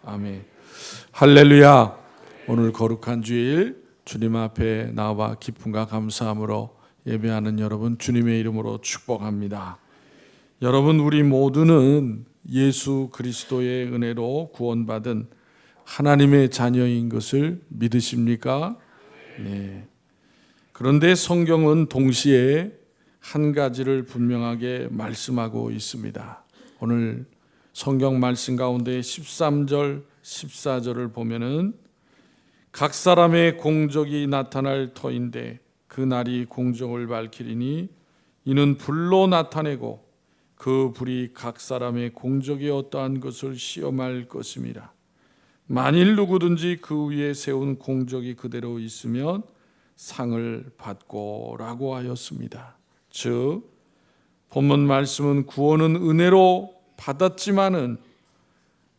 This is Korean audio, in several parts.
아멘. 할렐루야. 오늘 거룩한 주일 주님 앞에 나와 기쁨과 감사함으로 예배하는 여러분 주님의 이름으로 축복합니다. 여러분, 우리 모두는 예수 그리스도의 은혜로 구원받은 하나님의 자녀인 것을 믿으십니까? 네. 그런데 성경은 동시에 한 가지를 분명하게 말씀하고 있습니다. 오늘 성경 말씀 가운데 13절, 14절을 보면은 각 사람의 공적이 나타날 터인데 그 날이 공적을 밝히리니 이는 불로 나타내고 그 불이 각 사람의 공적이 어떠한 것을 시험할 것임이라. 만일 누구든지 그 위에 세운 공적이 그대로 있으면 상을 받고라고 하였습니다. 즉 본문 말씀은 구원은 은혜로 받았지만은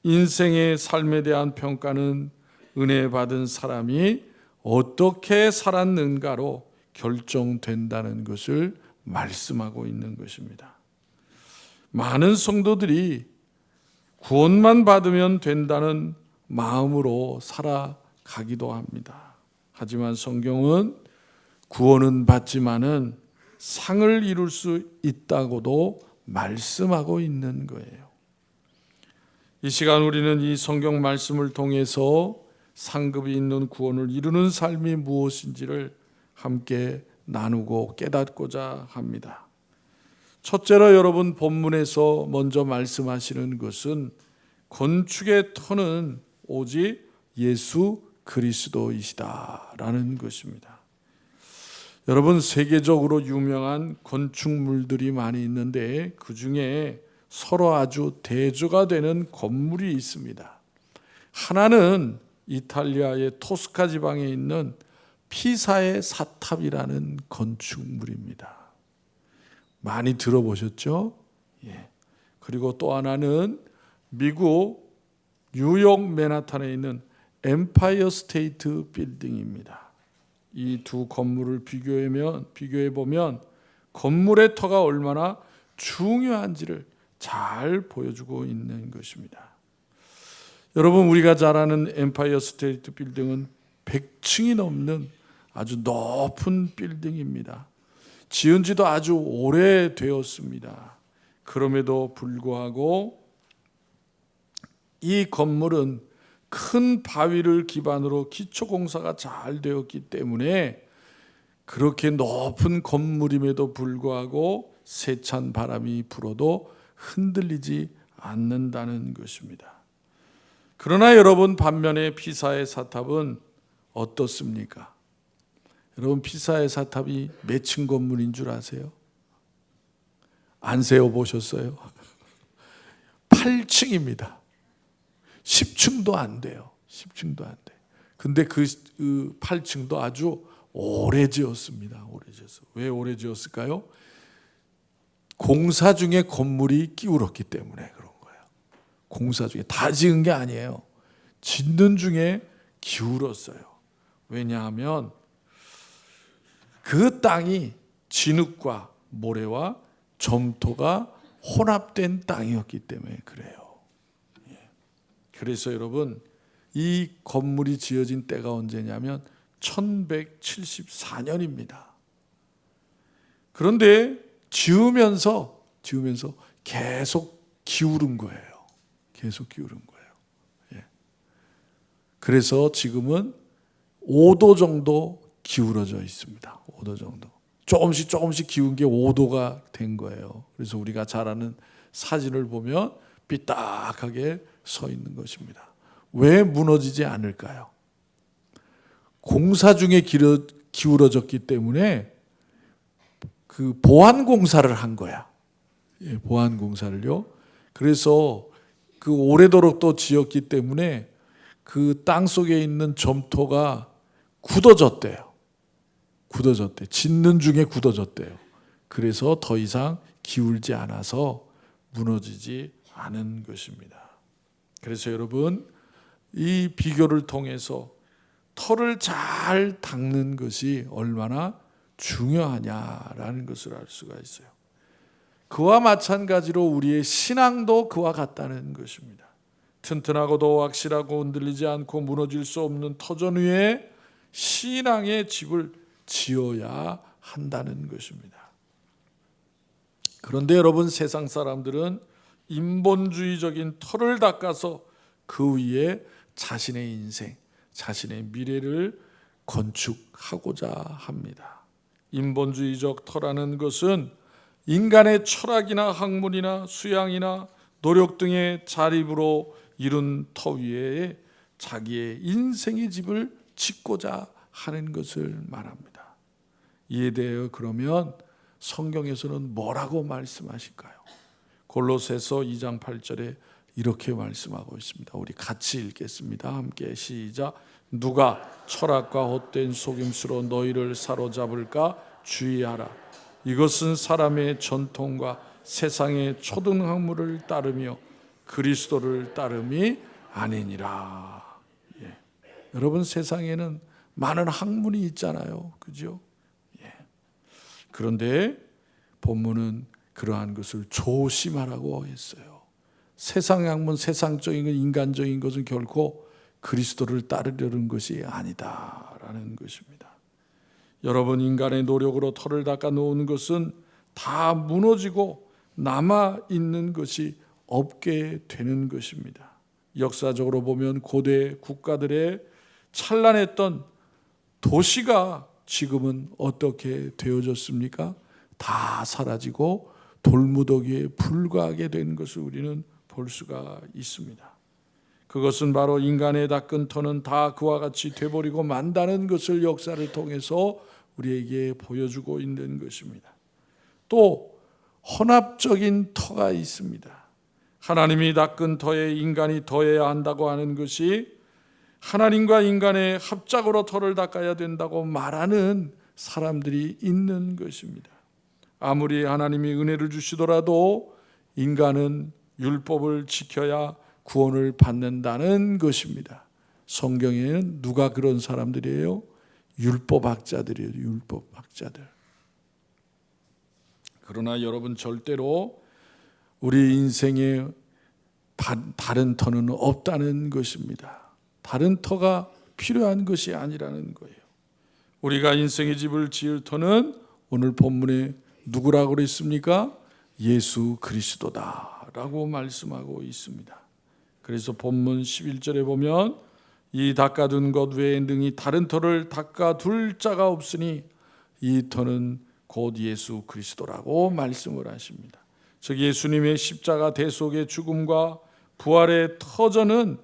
인생의 삶에 대한 평가는 은혜 받은 사람이 어떻게 살았는가로 결정된다는 것을 말씀하고 있는 것입니다. 많은 성도들이 구원만 받으면 된다는 마음으로 살아가기도 합니다. 하지만 성경은 구원은 받지만은 상을 이룰 수 있다고도 말씀하고 있는 거예요. 이 시간 우리는 이 성경 말씀을 통해서 상급이 있는 구원을 이루는 삶이 무엇인지를 함께 나누고 깨닫고자 합니다. 첫째로 여러분, 본문에서 먼저 말씀하시는 것은 건축의 터는 오직 예수 그리스도이시다라는 것입니다. 여러분, 세계적으로 유명한 건축물들이 많이 있는데 그 중에 서로 아주 대조가 되는 건물이 있습니다. 하나는 이탈리아의 토스카 지방에 있는 피사의 사탑이라는 건축물입니다. 많이 들어보셨죠? 예. 그리고 또 하나는 미국 뉴욕 맨하탄에 있는 엠파이어 스테이트 빌딩입니다. 이 두 건물을 비교해 보면 건물의 터가 얼마나 중요한지를 잘 보여주고 있는 것입니다. 여러분, 우리가 잘 아는 엠파이어 스테이트 빌딩은 100층이 넘는 아주 높은 빌딩입니다. 지은 지도 아주 오래되었습니다. 그럼에도 불구하고 이 건물은 큰 바위를 기반으로 기초 공사가 잘 되었기 때문에 그렇게 높은 건물임에도 불구하고 세찬 바람이 불어도 흔들리지 않는다는 것입니다. 그러나 여러분, 반면에 피사의 사탑은 어떻습니까? 여러분, 피사의 사탑이 몇 층 건물인 줄 아세요? 안 세어보셨어요? 8층입니다. 10층도 안 돼요. 10층도 안 돼. 근데 그 8층도 아주 오래 지었습니다. 오래 지었어요. 왜 오래 지었을까요? 공사 중에 건물이 기울었기 때문에 그런 거예요. 공사 중에 다 지은 게 아니에요. 짓는 중에 기울었어요. 왜냐하면 그 땅이 진흙과 모래와 점토가 혼합된 땅이었기 때문에 그래요. 그래서 여러분, 이 건물이 지어진 때가 언제냐면 1174년입니다. 그런데 지으면서 계속 기울은 거예요. 계속 기울은 거예요. 예. 그래서 지금은 5도 정도 기울어져 있습니다. 5도 정도. 조금씩 기운 게 5도가 된 거예요. 그래서 우리가 잘 아는 사진을 보면 삐딱하게 서 있는 것입니다. 왜 무너지지 않을까요? 공사 중에 기울어졌기 때문에 그 보완 공사를 한 거야. 예, 보완 공사를요. 그래서 그 오래도록 또 지었기 때문에 그 땅 속에 있는 점토가 굳어졌대요. 짓는 중에 굳어졌대요. 그래서 더 이상 기울지 않아서 무너지지 않은 것입니다. 그래서 여러분, 이 비교를 통해서 터를 잘 닦는 것이 얼마나 중요하냐라는 것을 알 수가 있어요. 그와 마찬가지로 우리의 신앙도 그와 같다는 것입니다. 튼튼하고도 확실하고 흔들리지 않고 무너질 수 없는 터전 위에 신앙의 집을 지어야 한다는 것입니다. 그런데 여러분, 세상 사람들은 인본주의적인 터를 닦아서 그 위에 자신의 인생, 자신의 미래를 건축하고자 합니다. 인본주의적 터라는 것은 인간의 철학이나 학문이나 수양이나 노력 등의 자립으로 이룬 터 위에 자기의 인생의 집을 짓고자 하는 것을 말합니다. 이에 대해 그러면 성경에서는 뭐라고 말씀하실까요? 골로새서 2장 8절에 이렇게 말씀하고 있습니다. 우리 같이 읽겠습니다. 함께 시작. 누가 철학과 헛된 속임수로 너희를 사로잡을까 주의하라. 이것은 사람의 전통과 세상의 초등학문을 따르며 그리스도를 따름이 아니니라. 예. 여러분, 세상에는 많은 학문이 있잖아요, 그죠? 예. 그런데 본문은 그러한 것을 조심하라고 했어요. 세상의 학문, 세상적인 것, 인간적인 것은 결코 그리스도를 따르려는 것이 아니다라는 것입니다. 여러분, 인간의 노력으로 터를 닦아 놓은 것은 다 무너지고 남아있는 것이 없게 되는 것입니다. 역사적으로 보면 고대 국가들의 찬란했던 도시가 지금은 어떻게 되어졌습니까? 다 사라지고 돌무더기에 불과하게 된 것을 우리는 볼 수가 있습니다. 그것은 바로 인간의 닦은 터는 다 그와 같이 돼버리고 만다는 것을 역사를 통해서 우리에게 보여주고 있는 것입니다. 또 혼합적인 터가 있습니다. 하나님이 닦은 터에 인간이 더해야 한다고 하는 것이 하나님과 인간의 합작으로 터를 닦아야 된다고 말하는 사람들이 있는 것입니다. 아무리 하나님이 은혜를 주시더라도 인간은 율법을 지켜야 구원을 받는다는 것입니다. 성경에는 누가 그런 사람들이에요? 율법학자들이에요. 율법학자들. 그러나 여러분, 절대로 우리 인생에 다른 터는 없다는 것입니다. 다른 터가 필요한 것이 아니라는 거예요. 우리가 인생의 집을 지을 터는 오늘 본문에 누구라고 그랬습니까? 예수 그리스도다라고 말씀하고 있습니다. 그래서 본문 11절에 보면 이 닦아둔 것 외에 능히 다른 터를 닦아둘 자가 없으니 이 터는 곧 예수 그리스도라고 말씀을 하십니다. 즉 예수님의 십자가 대속의 죽음과 부활의 터전은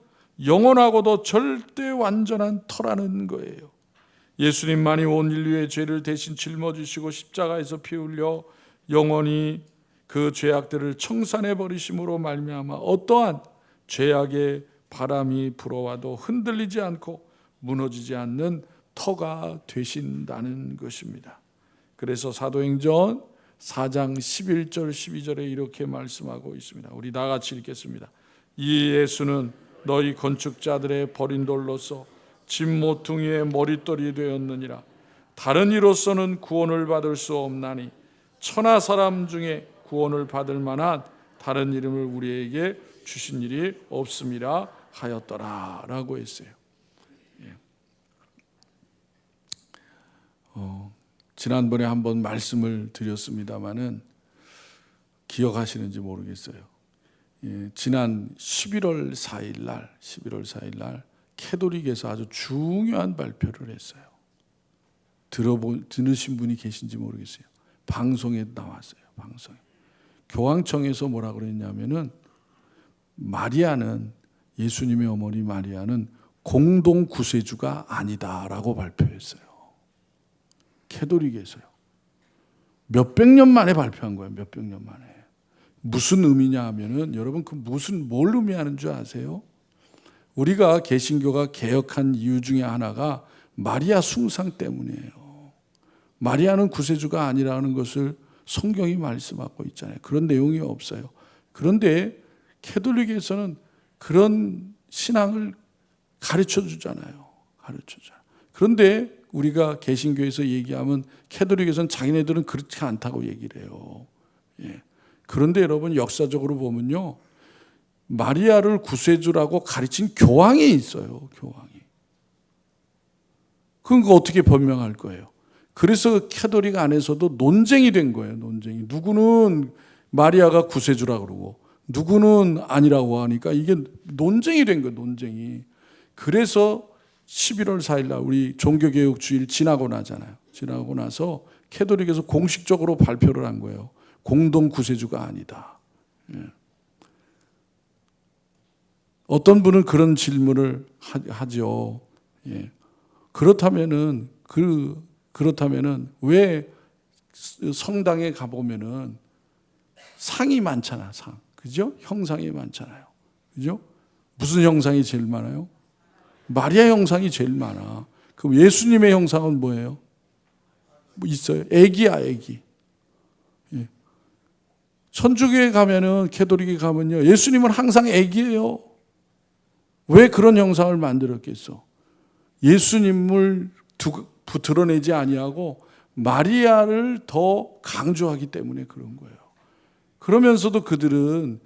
영원하고도 절대 완전한 터라는 거예요. 예수님만이 온 인류의 죄를 대신 짊어지시고 십자가에서 피 흘려 영원히 그 죄악들을 청산해 버리심으로 말미암아 어떠한 죄악의 바람이 불어와도 흔들리지 않고 무너지지 않는 터가 되신다는 것입니다. 그래서 사도행전 4장 11절 12절에 이렇게 말씀하고 있습니다. 우리 다 같이 읽겠습니다. 이 예수는 너희 건축자들의 버린 돌로서 집 모퉁이의 머릿돌이 되었느니라. 다른 이로서는 구원을 받을 수 없나니 천하 사람 중에 구원을 받을 만한 다른 이름을 우리에게 주신 일이 없음이라 하였더라 라고 했어요. 지난번에 한번 말씀을 드렸습니다마는 기억하시는지 모르겠어요. 지난 11월 4일 날 캐톨릭에서 아주 중요한 발표를 했어요. 들으신 분이 계신지 모르겠어요. 방송에 나왔어요. 방송에. 교황청에서 뭐라 그랬냐면은 마리아는, 예수님의 어머니 마리아는 공동 구세주가 아니다라고 발표했어요. 캐톨릭에서요. 몇백 년 만에 발표한 거예요. 몇백 년 만에. 무슨 의미냐 하면은 여러분, 뭘 의미하는 줄 아세요? 우리가 개신교가 개혁한 이유 중에 하나가 마리아 숭상 때문이에요. 마리아는 구세주가 아니라는 것을 성경이 말씀하고 있잖아요. 그런 내용이 없어요. 그런데 캐톨릭에서는 그런 신앙을 가르쳐 주잖아요. 그런데 우리가 개신교에서 얘기하면 캐톨릭에서는 자기네들은 그렇지 않다고 얘기를 해요. 그런데 여러분, 역사적으로 보면요, 마리아를 구세주라고 가르친 교황이 있어요. 교황이. 그거 어떻게 변명할 거예요? 그래서 캐톨릭 안에서도 논쟁이 된 거예요. 논쟁이. 누구는 마리아가 구세주라고 그러고 누구는 아니라고 하니까 이게 논쟁이 된 거예요. 논쟁이. 그래서 11월 4일 날 우리 종교개혁 주일 지나고 나잖아요. 지나고 나서 캐톨릭에서 공식적으로 발표를 한 거예요. 공동 구세주가 아니다. 예. 어떤 분은 그런 질문을 하죠. 예. 그렇다면은 왜 성당에 가보면은 상이 많잖아, 상. 그죠? 형상이 많잖아요. 그죠? 무슨 형상이 제일 많아요? 마리아 형상이 제일 많아. 그럼 예수님의 형상은 뭐예요? 뭐 있어요? 애기야, 애기. 예. 천주교에 가면은, 캐톨릭에 가면요, 예수님은 항상 애기예요. 왜 그런 형상을 만들었겠어? 예수님을 드러내지 아니하고 마리아를 더 강조하기 때문에 그런 거예요. 그러면서도 그들은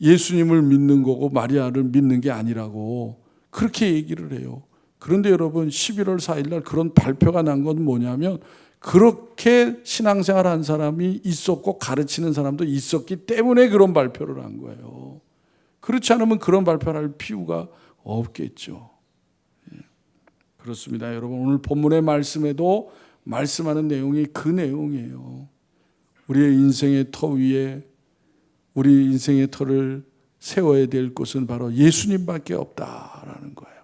예수님을 믿는 거고 마리아를 믿는 게 아니라고 그렇게 얘기를 해요. 그런데 여러분 11월 4일 날 그런 발표가 난 건 뭐냐면 그렇게 신앙생활 한 사람이 있었고 가르치는 사람도 있었기 때문에 그런 발표를 한 거예요. 그렇지 않으면 그런 발표를 할 필요가 없겠죠. 그렇습니다. 여러분 오늘 본문의 말씀에도 말씀하는 내용이 그 내용이에요. 우리의 인생의 터 위에 우리 인생의 터를 세워야 될 곳은 바로 예수님밖에 없다라는 거예요.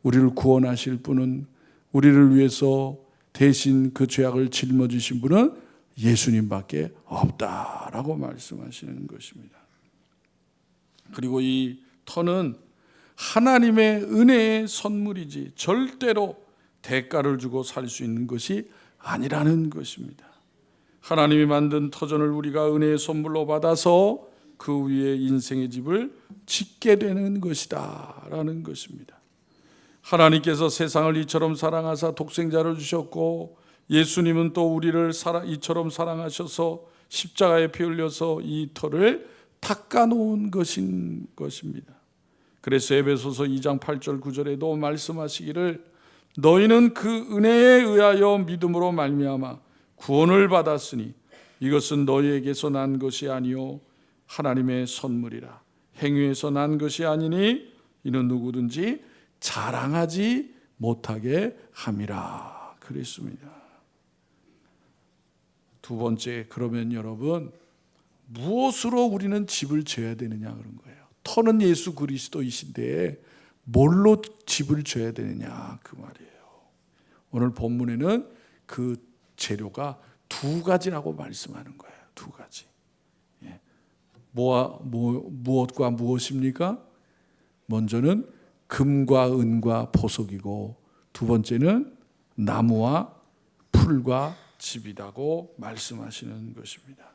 우리를 구원하실 분은 우리를 위해서 대신 그 죄악을 짊어지신 분은 예수님밖에 없다라고 말씀하시는 것입니다. 그리고 이 터는 하나님의 은혜의 선물이지 절대로 대가를 주고 살 수 있는 것이 아니라는 것입니다. 하나님이 만든 터전을 우리가 은혜의 선물로 받아서 그 위에 인생의 집을 짓게 되는 것이다 라는 것입니다. 하나님께서 세상을 이처럼 사랑하사 독생자를 주셨고 예수님은 또 우리를 이처럼 사랑하셔서 십자가에 피 흘려서 이 터를 닦아놓은 것입니다. 그래서 에베소서 2장 8절 9절에도 말씀하시기를 너희는 그 은혜에 의하여 믿음으로 말미암아 구원을 받았으니 이것은 너희에게서 난 것이 아니요 하나님의 선물이라. 행위에서 난 것이 아니니 이는 누구든지 자랑하지 못하게 함이라 그랬습니다. 두 번째, 그러면 여러분 무엇으로 우리는 집을 지어야 되느냐 그런 거예요. 터는 예수 그리스도이신데 뭘로 집을 지어야 되느냐 그 말이에요. 오늘 본문에는 그 재료가 두 가지라고 말씀하는 거예요. 두 가지. 무엇과 무엇입니까? 먼저는 금과 은과 보석이고 두 번째는 나무와 풀과 집이라고 말씀하시는 것입니다.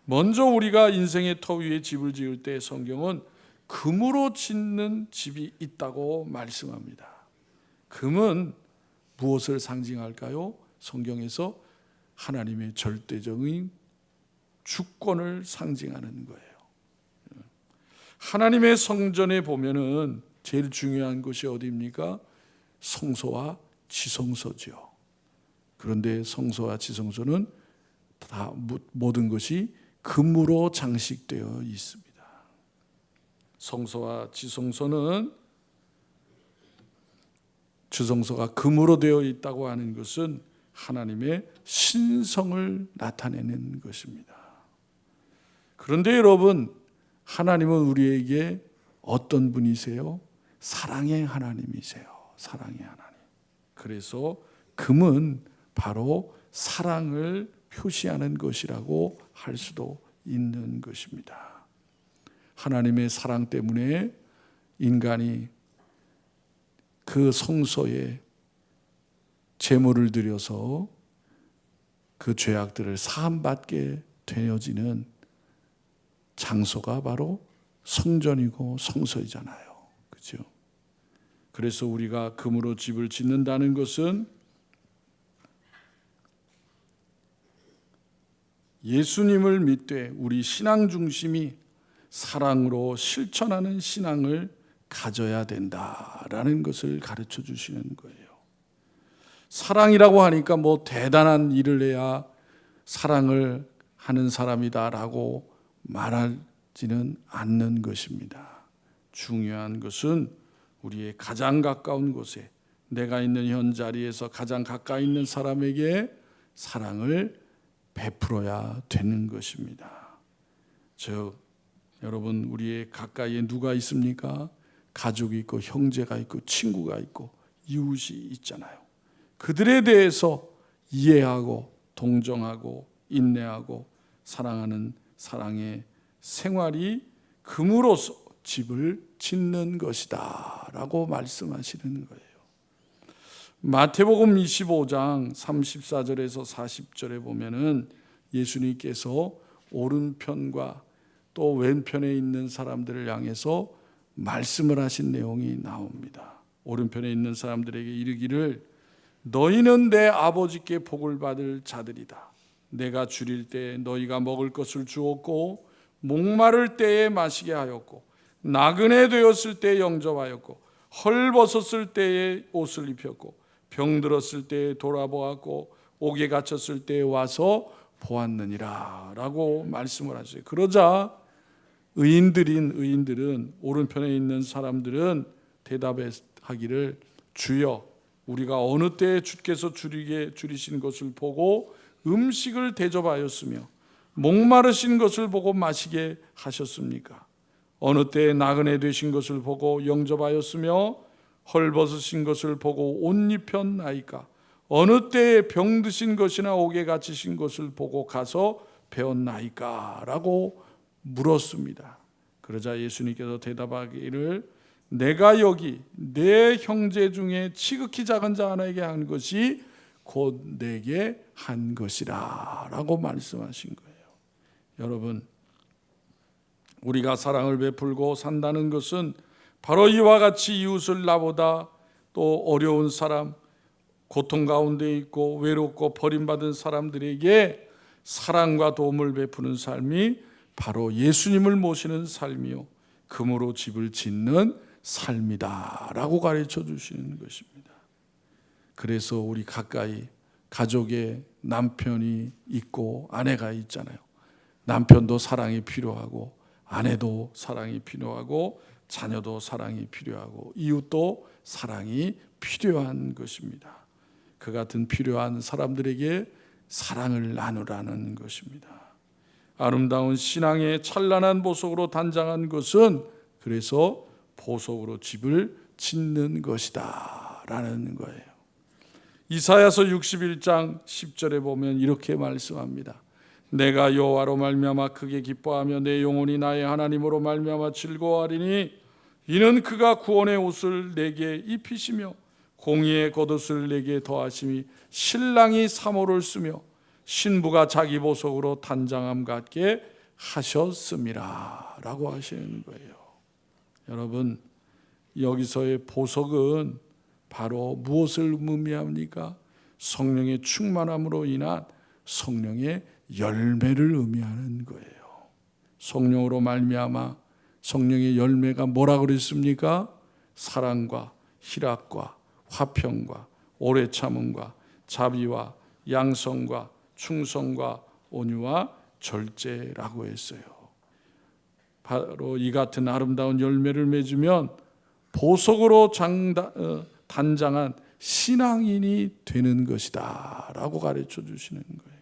먼저 우리가 인생의 터 위에 집을 지을 때 성경은 금으로 짓는 집이 있다고 말씀합니다. 금은 무엇을 상징할까요? 성경에서 하나님의 절대적인 주권을 상징하는 거예요. 하나님의 성전에 보면은 제일 중요한 것이 어디입니까? 성소와 지성소죠. 그런데 성소와 지성소는 다 모든 것이 금으로 장식되어 있습니다. 성소와 지성소는 지성소가 금으로 되어 있다고 하는 것은 하나님의 신성을 나타내는 것입니다. 그런데 여러분, 하나님은 우리에게 어떤 분이세요? 사랑의 하나님이세요. 사랑의 하나님. 그래서 금은 바로 사랑을 표시하는 것이라고 할 수도 있는 것입니다. 하나님의 사랑 때문에 인간이 그 성소에 제물을 드려서 그 죄악들을 사함받게 되어지는 장소가 바로 성전이고 성소이잖아요. 그렇죠? 그래서 우리가 금으로 집을 짓는다는 것은 예수님을 믿되 우리 신앙 중심이 사랑으로 실천하는 신앙을 가져야 된다라는 것을 가르쳐 주시는 거예요. 사랑이라고 하니까 뭐 대단한 일을 해야 사랑을 하는 사람이다라고 말하지는 않는 것입니다. 중요한 것은 우리의 가장 가까운 곳에, 내가 있는 현 자리에서 가장 가까이 있는 사람에게 사랑을 베풀어야 되는 것입니다. 즉 여러분, 우리의 가까이에 누가 있습니까? 가족이 있고 형제가 있고 친구가 있고 이웃이 있잖아요. 그들에 대해서 이해하고 동정하고 인내하고 사랑하는 사랑의 생활이 금으로써 집을 짓는 것이다 라고 말씀하시는 거예요. 마태복음 25장 34절에서 40절에 보면은 예수님께서 오른편과 또 왼편에 있는 사람들을 향해서 말씀을 하신 내용이 나옵니다. 오른편에 있는 사람들에게 이르기를 너희는 내 아버지께 복을 받을 자들이다. 내가 줄일 때에 너희가 먹을 것을 주었고 목마를 때에 마시게 하였고 나그네 되었을 때에 영접하였고 헐벗었을 때에 옷을 입혔고 병들었을 때에 돌아보았고 옥에 갇혔을 때에 와서 보았느니라 라고 말씀을 하세요. 그러자 의인들은 오른편에 있는 사람들은 대답하기를 주여 우리가 어느 때에 주께서 줄이신 것을 보고 음식을 대접하였으며 목마르신 것을 보고 마시게 하셨습니까? 어느 때에 나그네 되신 것을 보고 영접하였으며 헐벗으신 것을 보고 옷 입혔나이까? 어느 때에 병드신 것이나 옥에 갇히신 것을 보고 가서 배웠나이까? 라고 물었습니다. 그러자 예수님께서 대답하기를 내가 여기 내 형제 중에 지극히 작은 자 하나에게 한 것이 곧 내게 한 것이라 라고 말씀하신 거예요. 여러분, 우리가 사랑을 베풀고 산다는 것은 바로 이와 같이 이웃을 나보다 또 어려운 사람, 고통 가운데 있고 외롭고 버림받은 사람들에게 사랑과 도움을 베푸는 삶이 바로 예수님을 모시는 삶이요 금으로 집을 짓는 삶이다 라고 가르쳐 주시는 것입니다. 그래서 우리 가까이 가족에 남편이 있고 아내가 있잖아요. 남편도 사랑이 필요하고 아내도 사랑이 필요하고 자녀도 사랑이 필요하고 이웃도 사랑이 필요한 것입니다. 그 같은 필요한 사람들에게 사랑을 나누라는 것입니다. 아름다운 신앙의 찬란한 보석으로 단장한 것은 그래서 보석으로 집을 짓는 것이다 라는 거예요. 이사야서 61장 10절에 보면 이렇게 말씀합니다. 내가 여호와로 말미암아 크게 기뻐하며 내 영혼이 나의 하나님으로 말미암아 즐거워하리니 이는 그가 구원의 옷을 내게 입히시며 공의의 겉옷을 내게 더하심이 신랑이 사모를 쓰며 신부가 자기 보석으로 단장함 같게 하셨음이라 라고 하시는 거예요. 여러분, 여기서의 보석은 바로 무엇을 의미합니까? 성령의 충만함으로 인한 성령의 열매를 의미하는 거예요. 성령으로 말미암아 성령의 열매가 뭐라고 그랬습니까? 사랑과 희락과 화평과 오래 참음과 자비와 양성과 충성과 온유와 절제라고 했어요. 바로 이 같은 아름다운 열매를 맺으면 보석으로 단장한 신앙인이 되는 것이다 라고 가르쳐 주시는 거예요.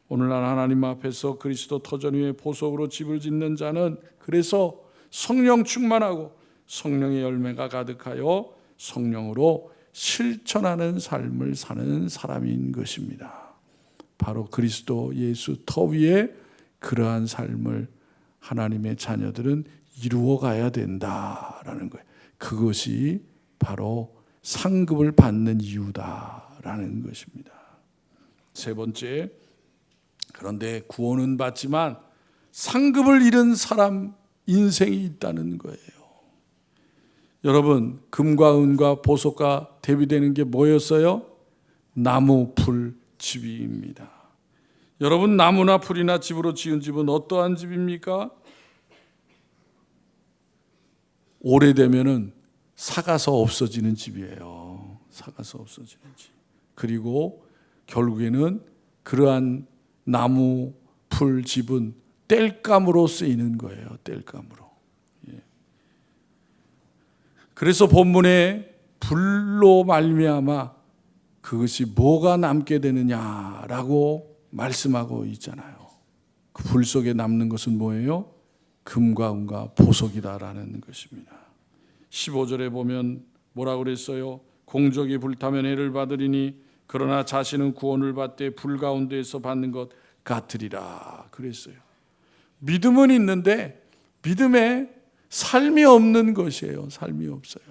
오늘날 하나님 앞에서 그리스도 터전 위에 보석으로 집을 짓는 자는 그래서 성령 충만하고 성령의 열매가 가득하여 성령으로 실천하는 삶을 사는 사람인 것입니다. 바로 그리스도 예수 터 위에 그러한 삶을 하나님의 자녀들은 이루어 가야 된다라는 거예요. 그것이 바로 상급을 받는 이유다라는 것입니다. 세 번째, 그런데 구원은 받지만 상급을 잃은 사람 인생이 있다는 거예요. 여러분, 금과 은과 보석과 대비되는 게 뭐였어요? 나무, 풀, 집입니다. 여러분, 나무나 풀이나 집으로 지은 집은 어떠한 집입니까? 오래되면은 삭아서 없어지는 집이에요. 삭아서 없어지는 집. 그리고 결국에는 그러한 나무 풀 집은 땔감으로 쓰이는 거예요. 땔감으로. 예. 그래서 본문에 불로 말미암아 그것이 뭐가 남게 되느냐라고 말씀하고 있잖아요. 그 불 속에 남는 것은 뭐예요? 금과 은과 보석이다라는 것입니다. 15절에 보면 뭐라고 그랬어요? 공적이 불타면 해를 받으리니 그러나 자신은 구원을 받되 불 가운데에서 받는 것 같으리라 그랬어요. 믿음은 있는데 믿음에 삶이 없는 것이에요. 삶이 없어요.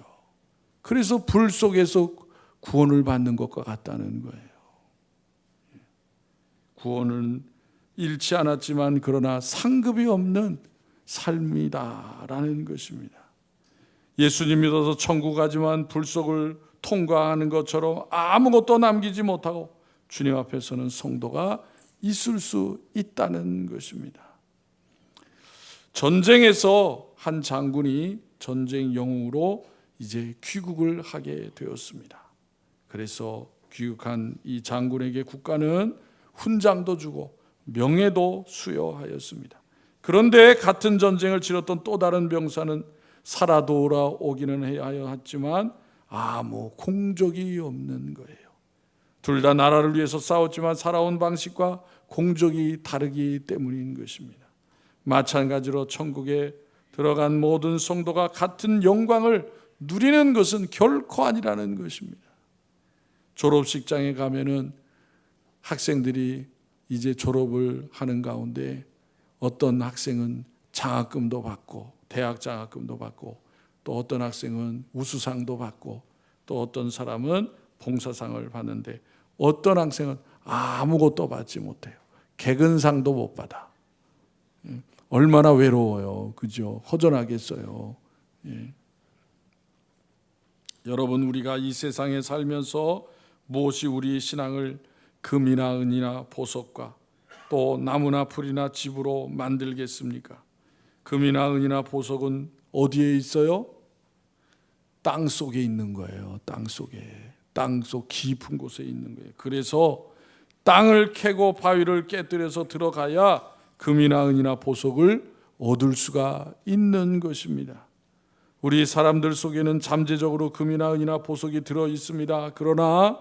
그래서 불 속에서 구원을 받는 것과 같다는 거예요. 구원은 잃지 않았지만 그러나 상급이 없는 삶이다라는 것입니다. 예수님 믿어서 천국 가지만 불 속을 통과하는 것처럼 아무것도 남기지 못하고 주님 앞에서는 성도가 있을 수 있다는 것입니다. 전쟁에서 한 장군이 전쟁 영웅으로 이제 귀국을 하게 되었습니다. 그래서 귀국한 이 장군에게 국가는 훈장도 주고 명예도 수여하였습니다. 그런데 같은 전쟁을 치렀던 또 다른 병사는 살아 돌아오기는 해야 했지만 아무 공적이 없는 거예요. 둘 다 나라를 위해서 싸웠지만 살아온 방식과 공적이 다르기 때문인 것입니다. 마찬가지로 천국에 들어간 모든 성도가 같은 영광을 누리는 것은 결코 아니라는 것입니다. 졸업식장에 가면은 학생들이 이제 졸업을 하는 가운데 어떤 학생은 장학금도 받고 대학 장학금도 받고 또 어떤 학생은 우수상도 받고 또 어떤 사람은 봉사상을 받는데 어떤 학생은 아무것도 받지 못해요. 개근상도 못 받아. 얼마나 외로워요. 그죠? 허전하겠어요. 예. 여러분, 우리가 이 세상에 살면서 무엇이 우리 신앙을 금이나 은이나 보석과 또 나무나 풀이나 집으로 만들겠습니까? 금이나 은이나 보석은 어디에 있어요? 땅 속에 있는 거예요. 땅 속에. 땅속 깊은 곳에 있는 거예요. 그래서 땅을 캐고 바위를 깨뜨려서 들어가야 금이나 은이나 보석을 얻을 수가 있는 것입니다. 우리 사람들 속에는 잠재적으로 금이나 은이나 보석이 들어 있습니다. 그러나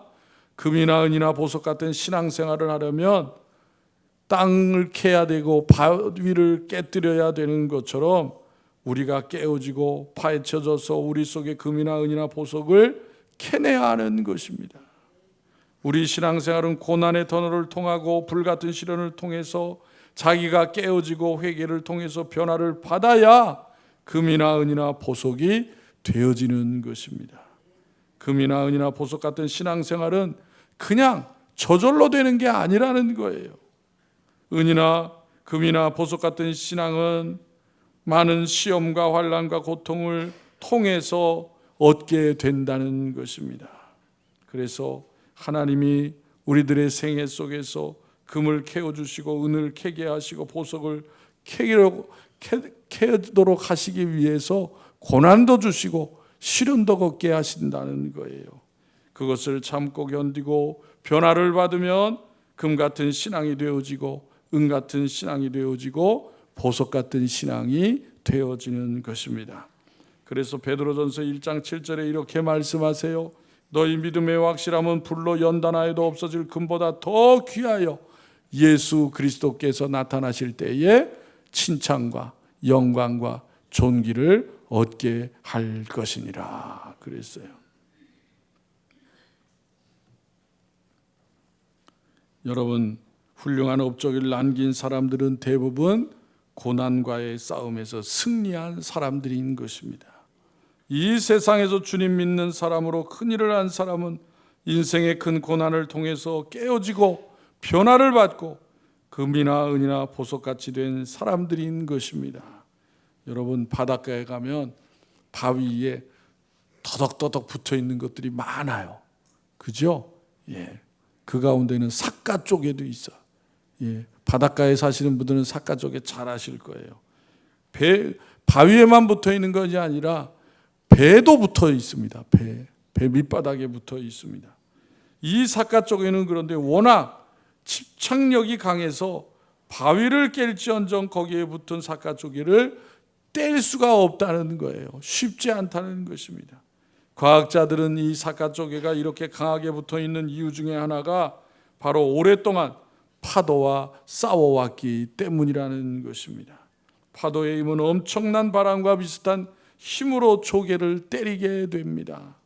금이나 은이나 보석 같은 신앙생활을 하려면 땅을 캐야 되고 바위를 깨뜨려야 되는 것처럼 우리가 깨어지고 파헤쳐져서 우리 속에 금이나 은이나 보석을 캐내야 하는 것입니다. 우리 신앙생활은 고난의 터널을 통하고 불같은 시련을 통해서 자기가 깨어지고 회개를 통해서 변화를 받아야 금이나 은이나 보석이 되어지는 것입니다. 금이나 은이나 보석 같은 신앙생활은 그냥 저절로 되는 게 아니라는 거예요. 은이나 금이나 보석 같은 신앙은 많은 시험과 환난과 고통을 통해서 얻게 된다는 것입니다. 그래서 하나님이 우리들의 생애 속에서 금을 캐어주시고 은을 캐게 하시고 보석을 캐도록 하시기 위해서 고난도 주시고 시련도 겪게 하신다는 거예요. 그것을 참고 견디고 변화를 받으면 금 같은 신앙이 되어지고 은 같은 신앙이 되어지고 보석 같은 신앙이 되어지는 것입니다. 그래서 베드로전서 1장 7절에 이렇게 말씀하세요. 너희 믿음의 확실함은 불로 연단하여도 없어질 금보다 더 귀하여 예수 그리스도께서 나타나실 때에 칭찬과 영광과 존귀를 얻게 할 것이니라 그랬어요. 여러분, 훌륭한 업적을 남긴 사람들은 대부분 고난과의 싸움에서 승리한 사람들인 것입니다. 이 세상에서 주님 믿는 사람으로 큰일을 한 사람은 인생의 큰 고난을 통해서 깨어지고 변화를 받고 금이나 은이나 보석같이 된 사람들인 것입니다. 여러분, 바닷가에 가면 바위 위에 터덕터덕 붙어 있는 것들이 많아요. 그죠? 예. 그 가운데는 삿가 쪽에도 있어. 예. 바닷가에 사시는 분들은 삿가 쪽에 잘 아실 거예요. 바위에만 붙어 있는 것이 아니라 배도 붙어 있습니다. 배 밑바닥에 붙어 있습니다. 이 삿갓조개는 그런데 워낙 집착력이 강해서 바위를 깰지언정 거기에 붙은 삿갓조개를 뗄 수가 없다는 거예요. 쉽지 않다는 것입니다. 과학자들은 이 삿갓조개가 이렇게 강하게 붙어 있는 이유 중에 하나가 바로 오랫동안 파도와 싸워왔기 때문이라는 것입니다. 파도의 힘은 엄청난 바람과 비슷한 힘으로 조개를 때리게 됩니다.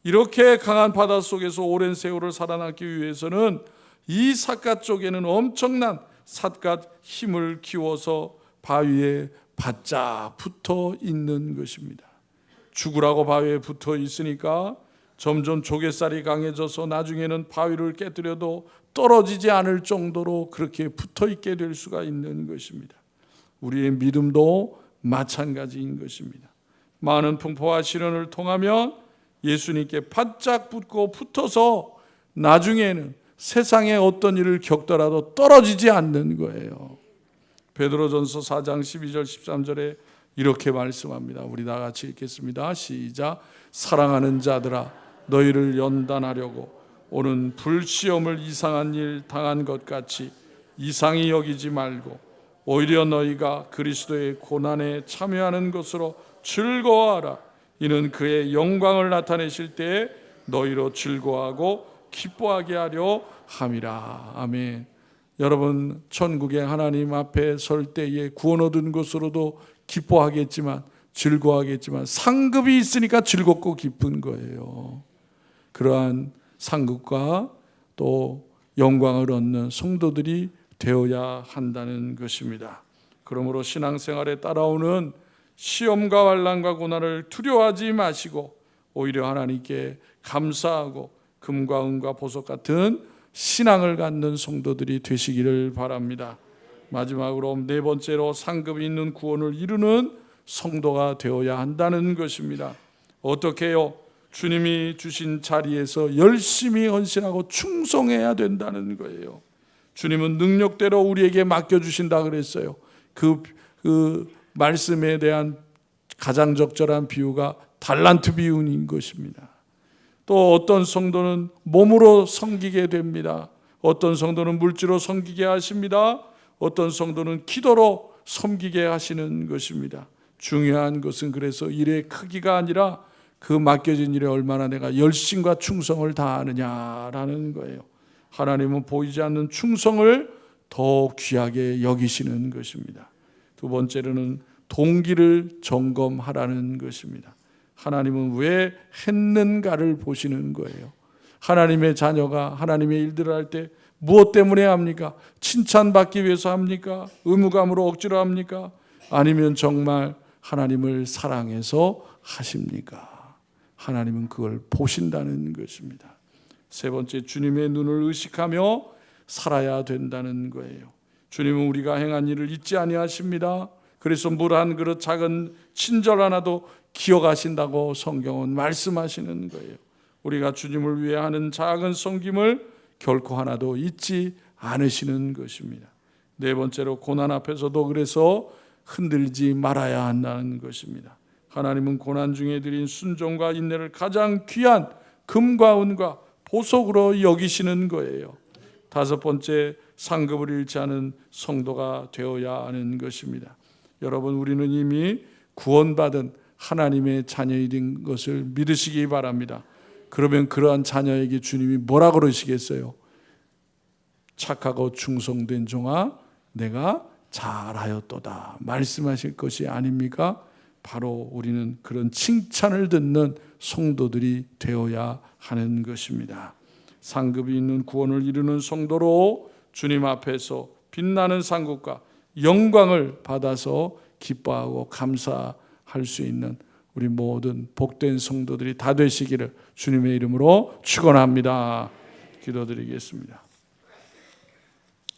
이렇게 강한 바닷속에서 오랜 세월을 살아남기 위해서는 이 삿갓조개는 엄청난 삿갓 힘을 키워서 바위에 바짝 붙어 있는 것입니다. 죽으라고 바위에 붙어 있으니까 점점 조개살이 강해져서 나중에는 바위를 깨뜨려도 떨어지지 않을 정도로 그렇게 붙어 있게 될 수가 있는 것입니다. 우리의 믿음도 마찬가지인 것입니다. 많은 풍파와 시련을 통하면 예수님께 바짝 붙고 붙어서 나중에는 세상에 어떤 일을 겪더라도 떨어지지 않는 거예요. 베드로전서 4장 12절 13절에 이렇게 말씀합니다. 우리 다 같이 읽겠습니다. 시작. 사랑하는 자들아 너희를 연단하려고 오는 불시험을 이상한 일 당한 것 같이 이상히 여기지 말고 오히려 너희가 그리스도의 고난에 참여하는 것으로 즐거워하라. 이는 그의 영광을 나타내실 때에 너희로 즐거워하고 기뻐하게 하려 함이라. 아멘. 여러분 천국의 하나님 앞에 설 때에 구원 얻은 것으로도 기뻐하겠지만 즐거워하겠지만 상급이 있으니까 즐겁고 기쁜 거예요. 그러한 상급과 또 영광을 얻는 성도들이 되어야 한다는 것입니다. 그러므로 신앙생활에 따라오는 시험과 환난과 고난을 두려워하지 마시고 오히려 하나님께 감사하고 금과 은과 보석 같은 신앙을 갖는 성도들이 되시기를 바랍니다. 마지막으로 네 번째로 상급이 있는 구원을 이루는 성도가 되어야 한다는 것입니다. 어떻게 해요? 주님이 주신 자리에서 열심히 헌신하고 충성해야 된다는 거예요. 주님은 능력대로 우리에게 맡겨주신다 그랬어요. 그 말씀에 대한 가장 적절한 비유가 달란트 비유인 것입니다. 또 어떤 성도는 몸으로 섬기게 됩니다. 어떤 성도는 물질로 섬기게 하십니다. 어떤 성도는 기도로 섬기게 하시는 것입니다. 중요한 것은 그래서 일의 크기가 아니라 그 맡겨진 일에 얼마나 내가 열심과 충성을 다하느냐라는 거예요. 하나님은 보이지 않는 충성을 더 귀하게 여기시는 것입니다. 두 번째로는 동기를 점검하라는 것입니다. 하나님은 왜 했는가를 보시는 거예요. 하나님의 자녀가 하나님의 일들을 할 때 무엇 때문에 합니까? 칭찬받기 위해서 합니까? 의무감으로 억지로 합니까? 아니면 정말 하나님을 사랑해서 하십니까? 하나님은 그걸 보신다는 것입니다. 세 번째, 주님의 눈을 의식하며 살아야 된다는 거예요. 주님은 우리가 행한 일을 잊지 아니하십니다. 그래서 물 한 그릇 작은 친절 하나도 기억하신다고 성경은 말씀하시는 거예요. 우리가 주님을 위해 하는 작은 섬김을 결코 하나도 잊지 않으시는 것입니다. 네 번째로 고난 앞에서도 그래서 흔들지 말아야 한다는 것입니다. 하나님은 고난 중에 드린 순종과 인내를 가장 귀한 금과 은과 보석으로 여기시는 거예요. 다섯 번째, 상급을 잃지 않은 성도가 되어야 하는 것입니다. 여러분, 우리는 이미 구원받은 하나님의 자녀이 된 것을 믿으시기 바랍니다. 그러면 그러한 자녀에게 주님이 뭐라 그러시겠어요? 착하고 충성된 종아, 내가 잘하였도다 말씀하실 것이 아닙니까? 바로 우리는 그런 칭찬을 듣는 성도들이 되어야 하는 것입니다. 상급이 있는 구원을 이루는 성도로 주님 앞에서 빛나는 상급과 영광을 받아서 기뻐하고 감사할 수 있는 우리 모든 복된 성도들이 다 되시기를 주님의 이름으로 축원합니다. 기도드리겠습니다.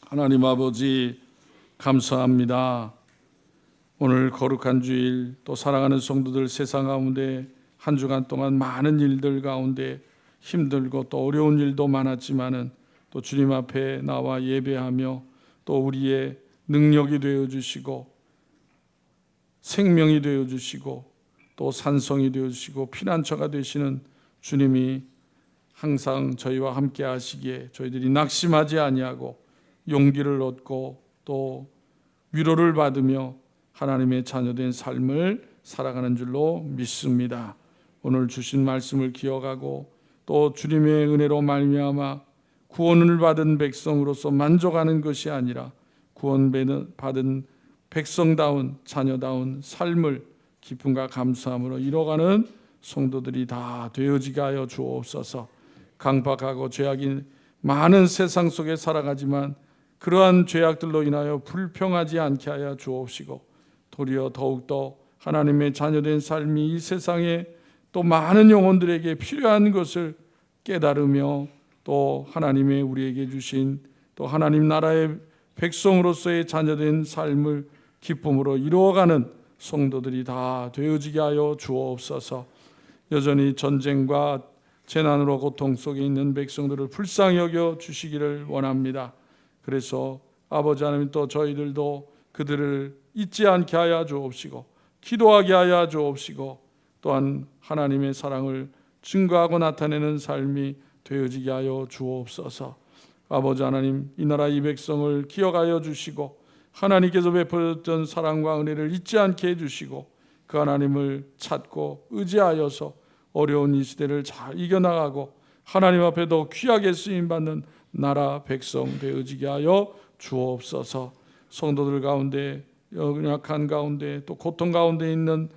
하나님 아버지, 감사합니다. 오늘 거룩한 주일, 또 사랑하는 성도들 세상 가운데 한 주간 동안 많은 일들 가운데 힘들고 또 어려운 일도 많았지만은 또 주님 앞에 나와 예배하며 또 우리의 능력이 되어 주시고 생명이 되어 주시고 또 산성이 되어주시고 피난처가 되시는 주님이 항상 저희와 함께 하시기에 저희들이 낙심하지 아니하고 용기를 얻고 또 위로를 받으며 하나님의 자녀된 삶을 살아가는 줄로 믿습니다. 오늘 주신 말씀을 기억하고 또 주님의 은혜로 말미암아 구원을 받은 백성으로서 만족하는 것이 아니라 구원받은 백성다운 자녀다운 삶을 기쁨과 감사함으로 이뤄가는 성도들이 다 되어지게 하여 주옵소서. 강박하고 죄악이 많은 세상 속에 살아가지만 그러한 죄악들로 인하여 불평하지 않게 하여 주옵시고 도리어 더욱더 하나님의 자녀된 삶이 이 세상에 또 많은 영혼들에게 필요한 것을 깨달으며 또 하나님의 우리에게 주신 또 하나님 나라의 백성으로서의 자녀된 삶을 기쁨으로 이루어가는 성도들이 다 되어지게 하여 주옵소서. 여전히 전쟁과 재난으로 고통 속에 있는 백성들을 불쌍히 여겨 주시기를 원합니다. 그래서 아버지 하나님 또 저희들도 그들을 잊지 않게 하여 주옵시고 기도하게 하여 주옵시고 또한 하나님의 사랑을 증거하고 나타내는 삶이 되어지게 하여 주옵소서. 아버지 하나님 이 나라 이 백성을 기억하여 주시고 하나님께서 베풀었던 사랑과 은혜를 잊지 않게 해주시고 그 하나님을 찾고 의지하여서 어려운 이 시대를 잘 이겨나가고 하나님 앞에 더 귀하게 쓰임받는 나라 백성 되어지게 하여 주옵소서. 성도들 가운데 연약한 가운데 또 고통 가운데 있는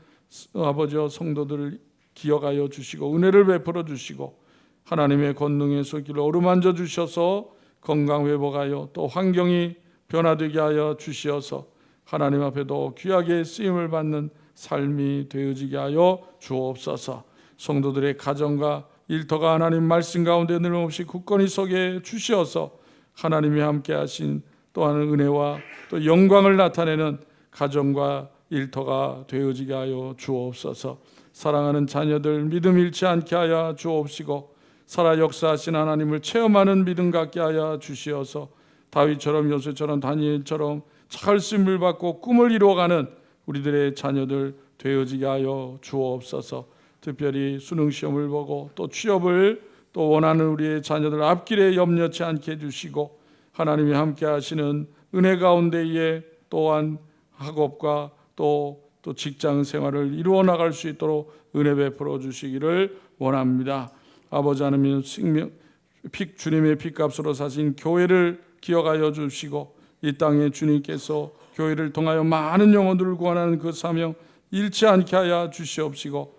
아버지와 성도들을 기억하여 주시고 은혜를 베풀어 주시고 하나님의 권능의 손길을 어루만져 주셔서 건강 회복하여 또 환경이 변화되게 하여 주시어서 하나님 앞에도 귀하게 쓰임을 받는 삶이 되어지게 하여 주옵소서. 성도들의 가정과 일터가 하나님 말씀 가운데 늘임없이 굳건히 서게 주시어서 하나님이 함께 하신 또한 은혜와 또 영광을 나타내는 가정과 일터가 되어지게 하여 주옵소서. 사랑하는 자녀들 믿음 잃지 않게 하여 주옵시고 살아 역사하신 하나님을 체험하는 믿음 갖게 하여 주시어서 다윗처럼 요셉처럼 다니엘처럼 잘 쓰임을 받고 꿈을 이루어가는 우리들의 자녀들 되어지게 하여 주옵소서. 특별히 수능시험을 보고 또 취업을 또 원하는 우리의 자녀들 앞길에 염려치 않게 해주시고 하나님이 함께 하시는 은혜 가운데에 또한 학업과 또 직장 생활을 이루어 나갈 수 있도록 은혜 베풀어 주시기를 원합니다. 아버지 하나님 주님의 핏값으로 사신 교회를 기억하여 주시고 이 땅에 주님께서 교회를 통하여 많은 영혼들을 구원하는 그 사명 잃지 않게 하여 주시옵시고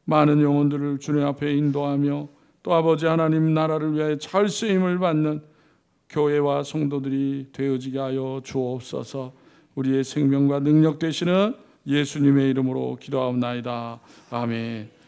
많은 영혼들을 주님 앞에 인도하며 또 아버지 하나님 나라를 위하여 잘 쓰임을 받는 교회와 성도들이 되어지게 하여 주옵소서. 우리의 생명과 능력 되시는 예수님의 이름으로 기도하옵나이다. 아멘.